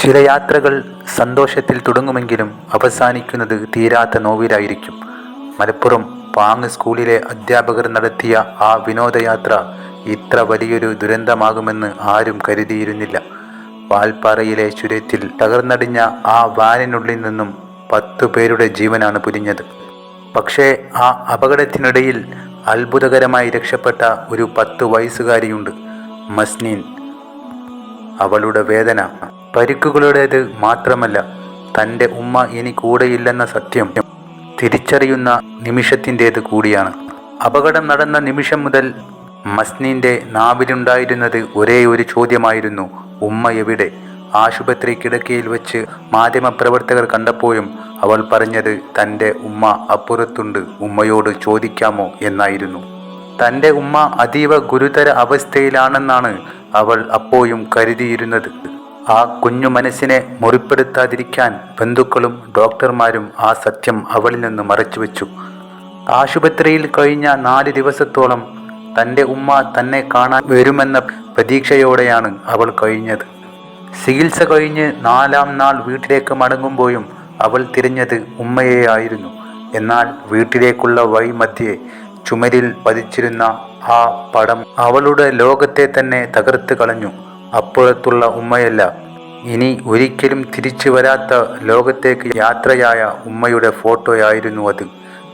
ചില യാത്രകൾ സന്തോഷത്തിൽ തുടങ്ങുമെങ്കിലും അവസാനിക്കുന്നത് തീരാത്ത നോവിലായിരിക്കും. മലപ്പുറം പാങ്ങ് സ്കൂളിലെ അധ്യാപകർ നടത്തിയ ആ വിനോദയാത്ര ഇത്ര വലിയൊരു ദുരന്തമാകുമെന്ന് ആരും കരുതിയിരുന്നില്ല. വാൽപ്പാറയിലെ ചുരത്തിൽ തകർന്നടിഞ്ഞ ആ വാനിനുള്ളിൽ നിന്നും 10 പേരുടെ ജീവനാണ് പൊലിഞ്ഞത്. പക്ഷേ ആ അപകടത്തിനിടയിൽ അത്ഭുതകരമായി രക്ഷപ്പെട്ട ഒരു 10 വയസ്സുകാരിയുണ്ട്, മസ്നീൻ. അവളുടെ വേദന പരിക്കുകളുടേത് മാത്രമല്ല, തൻ്റെ ഉമ്മ ഇനി കൂടെയില്ലെന്ന സത്യം തിരിച്ചറിയുന്ന നിമിഷത്തിൻ്റേത് കൂടിയാണ്. അപകടം നടന്ന നിമിഷം മുതൽ മസ്നീൻ്റെ നാവിലുണ്ടായിരുന്നത് ഒരേ ഒരു ചോദ്യമായിരുന്നു: ഉമ്മ എവിടെ? ആശുപത്രി കിടക്കയിൽ വെച്ച് മാധ്യമപ്രവർത്തകർ കണ്ടപ്പോഴും അവൾ പറഞ്ഞത് തൻ്റെ ഉമ്മ അപ്പുറത്തുണ്ട്, ഉമ്മയോട് ചോദിക്കാമോ എന്നായിരുന്നു. തൻ്റെ ഉമ്മ അതീവ ഗുരുതര അവസ്ഥയിലാണെന്നാണ് അവൾ അപ്പോഴും കരുതിയിരുന്നത്. ആ കുഞ്ഞു മനസ്സിനെ മുറിപ്പെടുത്താതിരിക്കാൻ ബന്ധുക്കളും ഡോക്ടർമാരും ആ സത്യം അവളിൽ നിന്ന് മറച്ചുവെച്ചു. ആശുപത്രിയിൽ കഴിഞ്ഞ 4 ദിവസത്തോളം തൻ്റെ ഉമ്മ തന്നെ കാണാൻ വരുമെന്ന പ്രതീക്ഷയോടെയാണ് അവൾ കഴിഞ്ഞത്. ചികിത്സ കഴിഞ്ഞ് 4ാം നാൾ വീട്ടിലേക്ക് മടങ്ങുമ്പോഴും അവൾ തിരഞ്ഞത് ഉമ്മയെയായിരുന്നു. എന്നാൽ വീട്ടിലേക്കുള്ള വഴി മധ്യേ ചുമരിൽ പതിച്ചിരുന്ന ആ പടം അവളുടെ ലോകത്തെ തന്നെ തകർത്ത് കളഞ്ഞു. അപ്പുറത്തുള്ള ഉമ്മയല്ല, ഇനി ഒരിക്കലും തിരിച്ചു വരാത്ത ലോകത്തേക്ക് യാത്രയായ ഉമ്മയുടെ ഫോട്ടോയായിരുന്നു അത്.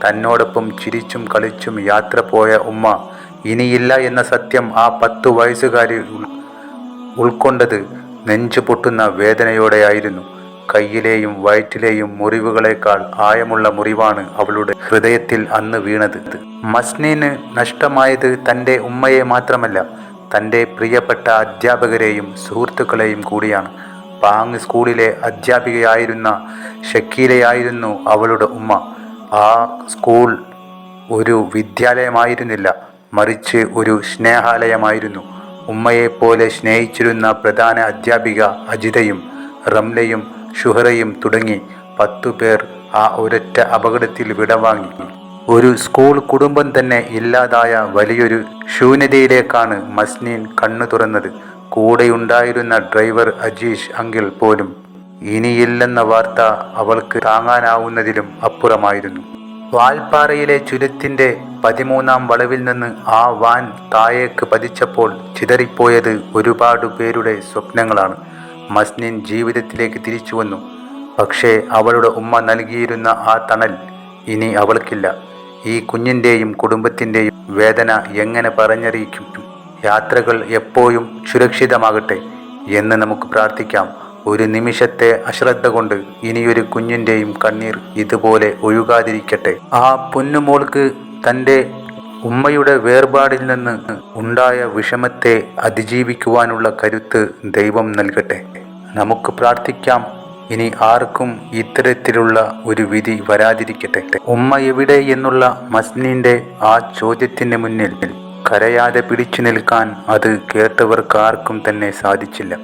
തന്നോടൊപ്പം ചിരിച്ചും കളിച്ചും യാത്ര പോയ ഉമ്മ ഇനിയില്ല എന്ന സത്യം ആ 10 വയസ്സുകാരി ഉൾക്കൊണ്ടത് നെഞ്ചു പൊട്ടുന്ന വേദനയോടെയായിരുന്നു. കയ്യിലെയും വയറ്റിലെയും മുറിവുകളേക്കാൾ ആഴമുള്ള മുറിവാണ് അവളുടെ ഹൃദയത്തിൽ അന്ന് വീണത്. മസ്നീന് നഷ്ടമായത് തൻ്റെ ഉമ്മയെ മാത്രമല്ല, തൻ്റെ പ്രിയപ്പെട്ട അധ്യാപകരെയും സുഹൃത്തുക്കളെയും കൂടിയാണ്. പാങ്ങ് സ്കൂളിലെ അധ്യാപികയായിരുന്ന ഷക്കീലയായിരുന്നു അവളുടെ ഉമ്മ. ആ സ്കൂൾ ഒരു വിദ്യാലയമായിരുന്നില്ല, മറിച്ച് ഒരു സ്നേഹാലയമായിരുന്നു. ഉമ്മയെപ്പോലെ സ്നേഹിച്ചിരുന്ന പ്രധാന അധ്യാപിക അജിതയും റംലയും ഷുഹറയും തുടങ്ങി 10 പേർ ആ ഒരൊറ്റ അപകടത്തിൽ വിടവാങ്ങി. ഒരു സ്കൂൾ കുടുംബം തന്നെ ഇല്ലാതായ വലിയൊരു ശൂന്യതയിലേക്കാണ് മസ്നീൻ കണ്ണു തുറന്നത്. കൂടെയുണ്ടായിരുന്ന ഡ്രൈവർ അജീഷ് അങ്കിൾ പോലും ഇനിയില്ലെന്ന വാർത്ത അവൾക്ക് താങ്ങാനാവുന്നതിലും അപ്പുറമായിരുന്നു. വാൽപ്പാറയിലെ ചുരത്തിൻ്റെ 13ാം വളവിൽ നിന്ന് ആ വാൻ താഴേക്ക് പതിച്ചപ്പോൾ ചിതറിപ്പോയത് ഒരുപാട് പേരുടെ സ്വപ്നങ്ങളാണ്. മസ്നീൻ ജീവിതത്തിലേക്ക് തിരിച്ചു വന്നു. പക്ഷേ അവളുടെ ഉമ്മ നൽകിയിരുന്ന ആ തണൽ ഇനി അവൾക്കില്ല. ഈ കുഞ്ഞിൻ്റെയും കുടുംബത്തിൻ്റെയും വേദന എങ്ങനെ പറഞ്ഞറിയിക്കും? യാത്രകൾ എപ്പോഴും സുരക്ഷിതമാകട്ടെ എന്ന് നമുക്ക് പ്രാർത്ഥിക്കാം. ഒരു നിമിഷത്തെ അശ്രദ്ധ കൊണ്ട് ഇനിയൊരു കുഞ്ഞിൻ്റെയും കണ്ണീർ ഇതുപോലെ ഒഴുകാതിരിക്കട്ടെ. ആ പൊന്നുമോൾക്ക് തൻ്റെ ഉമ്മയുടെ വേർപാടിൽ നിന്ന് ഉണ്ടായ വിഷമത്തെ അതിജീവിക്കുവാനുള്ള കരുത്ത് ദൈവം നൽകട്ടെ. നമുക്ക് പ്രാർത്ഥിക്കാം, ഇനി ആർക്കും ഇത്തരത്തിലുള്ള ഒരു വിധി വരാതിരിക്കട്ടെ. ഉമ്മ എവിടെ എന്നുള്ള മസ്നീൻ്റെ ആ ചോദ്യത്തിന് മുന്നിൽ കരയാതെ പിടിച്ചു നിൽക്കാൻ അത് കേട്ടവർക്കാർക്കും തന്നെ സാധിച്ചില്ല.